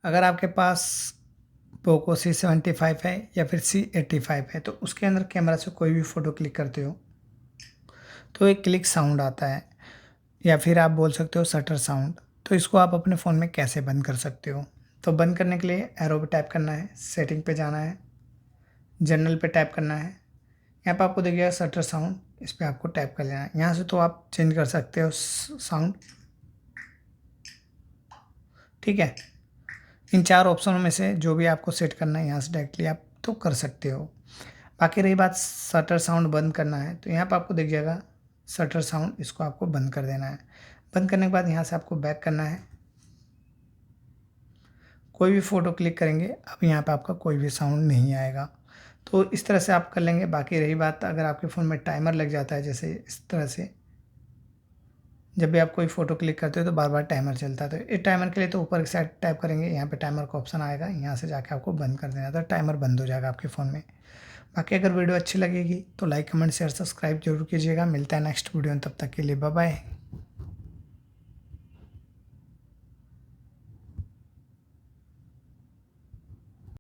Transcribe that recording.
अगर आपके पास Poco C75 है या फिर C85 है तो उसके अंदर कैमरा से कोई भी फ़ोटो क्लिक करते हो तो एक क्लिक साउंड आता है, या फिर आप बोल सकते हो शटर साउंड। तो इसको आप अपने फ़ोन में कैसे बंद कर सकते हो? तो बंद करने के लिए एरो पे टैप करना है, सेटिंग पे जाना है, जनरल पे टैप करना है। यहाँ पे आपको देखिएगा शटर साउंड, इस पर आपको टैप कर लेना है। यहाँ से तो आप चेंज कर सकते हो साउंड, ठीक है। इन 4 ऑप्शनों में से जो भी आपको सेट करना है यहाँ से डायरेक्टली आप तो कर सकते हो। बाकी रही बात शटर साउंड बंद करना है तो यहाँ पर आपको दिख जाएगा शटर साउंड, इसको आपको बंद कर देना है। बंद करने के बाद यहाँ से आपको बैक करना है। कोई भी फ़ोटो क्लिक करेंगे अब यहाँ पे आपका कोई भी साउंड नहीं आएगा। तो इस तरह से आप कर लेंगे। बाकी रही बात अगर आपके फ़ोन में टाइमर लग जाता है, जैसे इस तरह से जब भी आप कोई फ़ोटो क्लिक करते हो तो बार बार टाइमर चलता है, तो इस टाइमर के लिए तो ऊपर की साइड टैप करेंगे, यहाँ पे टाइमर का ऑप्शन आएगा, यहाँ से जाके आपको बंद कर देना, तो टाइमर बंद हो जाएगा आपके फ़ोन में। बाकी अगर वीडियो अच्छी लगेगी तो लाइक कमेंट शेयर सब्सक्राइब जरूर कीजिएगा। मिलता है नेक्स्ट वीडियो में, तब तक के लिए बाय बाय।